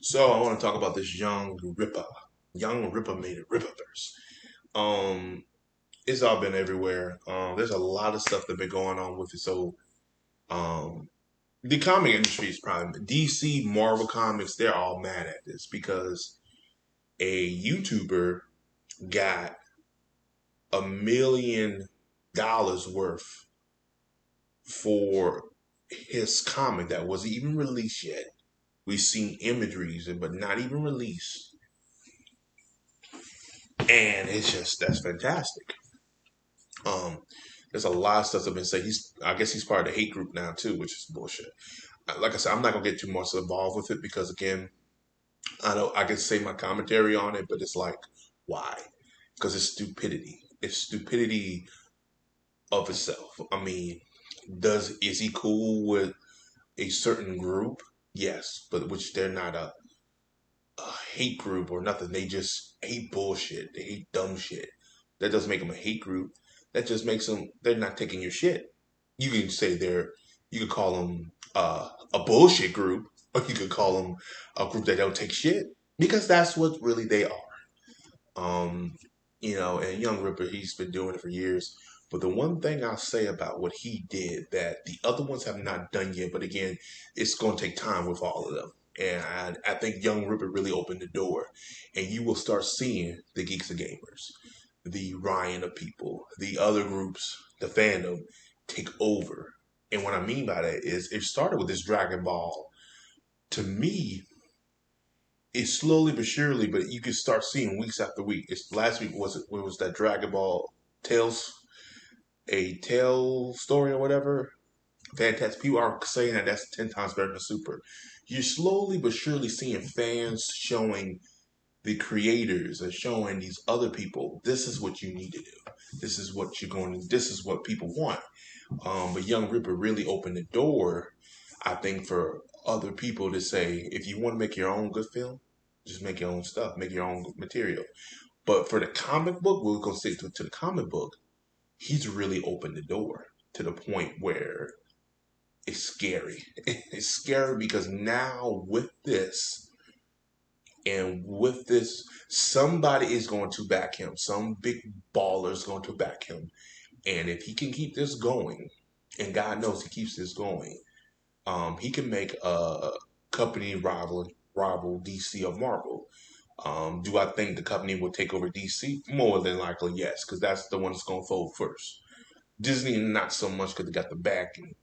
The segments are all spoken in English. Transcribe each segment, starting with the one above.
So I want to talk about this young Rippa. Young Rippa made it RippaVerse. Um, it's all been everywhere. There's a lot of stuff that been going on with it. So um, the comic industry is probably DC, Marvel Comics. They're all mad at this because a YouTuber got $1 million worth for his comic that wasn't even released yet. We've seen imageries, but not even released, and it's just that's fantastic. Um, there's a lot of stuff that's been said. I guess he's part of the hate group now too, which is bullshit. Like I said, I'm not gonna get too much involved with it because again, I know I can say my commentary on it, but it's like, why? Because it's stupidity. It's stupidity of itself. I mean, does is he cool with a certain group? Yes, but which they're not a hate group or nothing. They just hate bullshit. They hate dumb shit. That doesn't make them a hate group. That just makes them they're not taking your shit. You can say you could call them a bullshit group, or you could call them a group that don't take shit because that's what really they are. Um, and Young Ripper, he's been doing it for years. But the one thing I'll say about what he did that the other ones have not done yet, but again, it's going to take time with all of them. And I think Young Ripper really opened the door, and you will start seeing the Geeks and Gamers, the Ryan of people, the other groups, the fandom take over. And what I mean by that is it started with this Dragon Ball. To me, it's slowly but surely, but you can start seeing weeks after week. It's last week was it? What was that Dragon Ball Tales, a tale story or whatever? Fantastic. People are saying that that's 10 times better than Super. You're slowly but surely seeing fans showing the creators and showing these other people this is what you need to do. This is what you're going to. This is what people want. But Young Ripper really opened the door, I think, for other people to say, if you want to make your own good film, just make your own stuff, make your own material. But for the comic book, we're going to stick to the comic book. He's really opened the door to the point where it's scary. It's scary because now with this, somebody is going to back him. Some big baller is going to back him. And if he can keep this going, and God knows he keeps this going, he can make a company rival DC or Marvel. Do I think the company will take over DC? More than likely, yes, because that's the one that's going to fold first. Disney, not so much because they got the backing.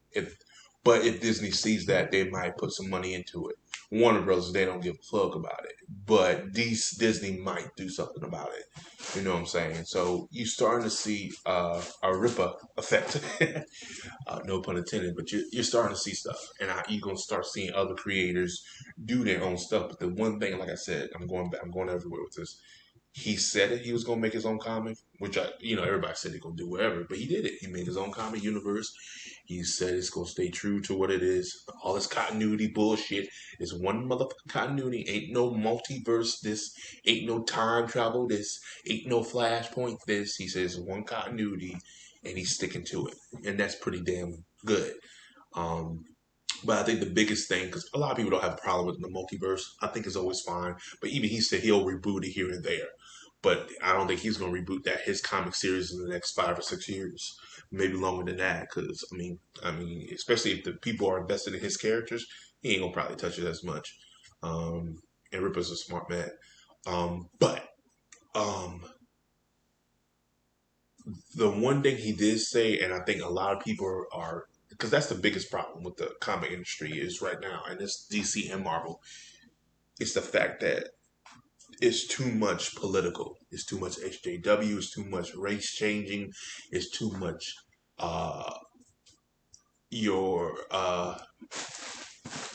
But if Disney sees that, they might put some money into it. Warner Brothers, they don't give a fuck about it, but Disney might do something about it. You know what I'm saying? So you're starting to see a Ripper effect. No pun intended, but you're starting to see stuff, and you're gonna start seeing other creators do their own stuff. But the one thing, like I said, I'm going back, I'm going everywhere with this. He said it. He was gonna make his own comic, which everybody said he's gonna do whatever, but he did it. He made his own comic universe. He said it's gonna stay true to what it is. All this continuity bullshit is one motherfucking continuity. Ain't no multiverse. This ain't no time travel. This ain't no flashpoint. This he says one continuity, and he's sticking to it, and that's pretty damn good. Um, but I think the biggest thing, because a lot of people don't have a problem with the multiverse, I think it's always fine. But even he said he'll reboot it here and there. But I don't think he's going to reboot that his comic series in the next 5 or 6 years, maybe longer than that. Because especially if the people are invested in his characters, he ain't gonna probably touch it as much. And Ripper's a smart man. But um, the one thing he did say, and I think a lot of people are, because that's the biggest problem with the comic industry is right now, and it's DC and Marvel. It's the fact that it's too much political. It's too much HJW. It's too much race changing. It's too much uh, your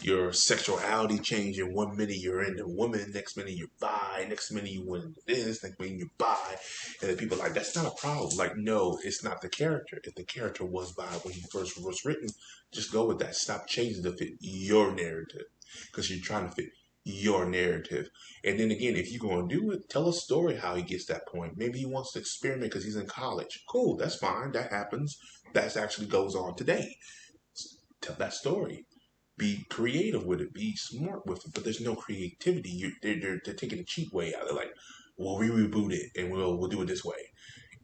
your sexuality changing. One minute you're into woman, next minute you're bi, next minute you went into this, next minute you're bi, and then people are like that's not a problem. Like no, it's not the character. If the character was bi when he first was written, just go with that. Stop changing to fit your narrative because you're trying to fit your narrative. And then again, if you're going to do it, tell a story how he gets that point. Maybe he wants to experiment because he's in college. Cool, that's fine. That happens. That actually goes on today. Tell that story. Be creative with it. Be smart with it. But there's no creativity. They're taking a cheap way out. They're like, well, we reboot it and we'll do it this way.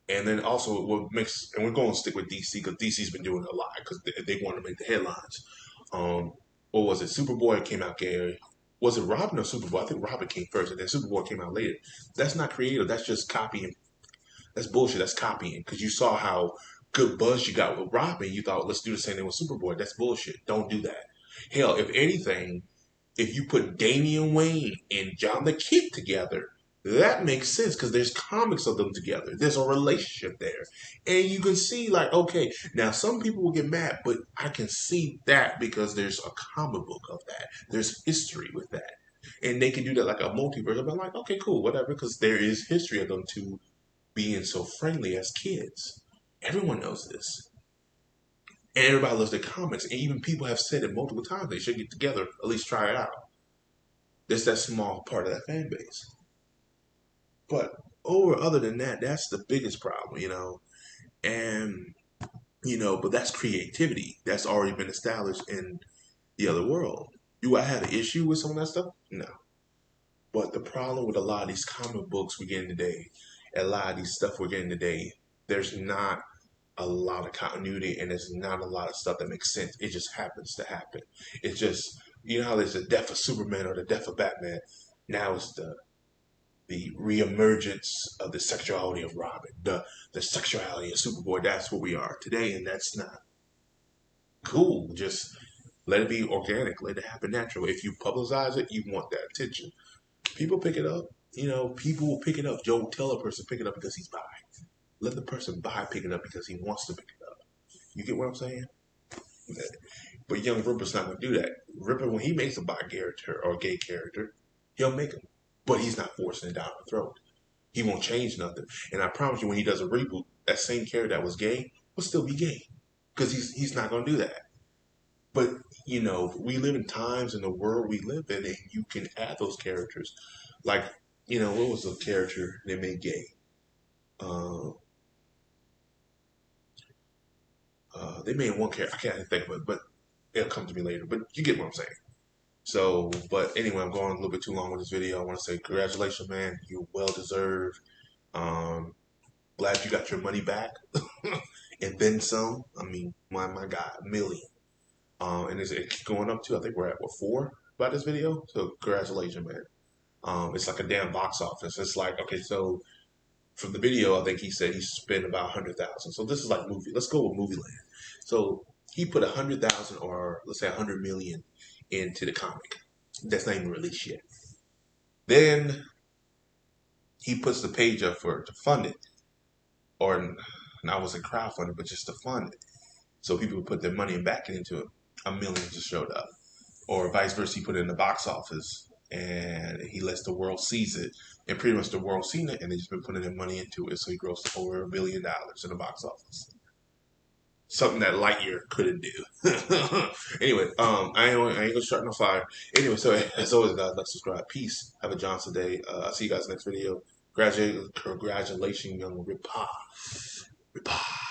And then also what makes, and we're going to stick with DC because DC's been doing a lot because they want to make the headlines. Um, what was it? Superboy came out gay. Was it Robin or Superboy? I think Robin came first, and then Superboy came out later. That's not creative. That's just copying. That's bullshit. That's copying because you saw how good buzz you got with Robin. You thought, let's do the same thing with Superboy. That's bullshit. Don't do that. Hell, if anything, if you put Damian Wayne and John the Kid together, that makes sense because there's comics of them together. There's a relationship there. And you can see, like, okay, now some people will get mad, but I can see that because there's a comic book of that. There's history with that. And they can do that like a multiverse. I'm like, okay, cool, whatever, because there is history of them two being so friendly as kids. Everyone knows this. And everybody loves their comics. And even people have said it multiple times. They should get together, at least try it out. There's that small part of that fan base. But other than that, that's the biggest problem, And, but that's creativity. That's already been established in the other world. Do I have an issue with some of that stuff? No. But the problem with a lot of these comic books we're getting today, a lot of these stuff we're getting today, there's not a lot of continuity and there's not a lot of stuff that makes sense. It just happens to happen. It's just, how there's the death of Superman or the death of Batman. Now it's the reemergence of the sexuality of Robin, the sexuality of Superboy. That's what we are today, and that's not cool. Just let it be organic. Let it happen natural. If you publicize it, you want that attention. People pick it up. People will pick it up. Joe, tell a person pick it up because he's bi. Let the person buy pick it up because he wants to pick it up. You get what I'm saying? But young Ripper's not going to do that. Ripper, when he makes a bi character or a gay character, he'll make him. But he's not forcing it down our throat. He won't change nothing. And I promise you, when he does a reboot, that same character that was gay will still be gay. Because he's not going to do that. But, we live in times in the world we live in, and you can add those characters. Like, what was the character they made gay? They made one character. I can't think of it, but it'll come to me later. But you get what I'm saying. So, but anyway, I'm going a little bit too long with this video. I want to say congratulations, man. You're well deserved. Glad you got your money back and then some. I mean, my God, $1 million. And it keeps going up too. I think we're at 4 by this video. So congratulations, man. It's like a damn box office. It's like, okay, so from the video, I think he said he spent about 100,000. So this is like movie. Let's go with Movie Land. So he put 100,000 or let's say 100 million into the comic. That's not even released yet. Then he puts the page up to fund it, or not wasn't crowdfunding, but just to fund it. So people would put their money and back into it. $1 million just showed up, or vice versa. He put it in the box office and he lets the world seize it, and pretty much the world seen it, and they just been putting their money into it. So he grossed over $1 billion in the box office. Something that Lightyear couldn't do. Anyway, I ain't gonna start no fire. Anyway, so as always, guys, like, subscribe. Peace. Have a Johnson day. I'll see you guys next video. Congratulations, young Rippa. Rippa.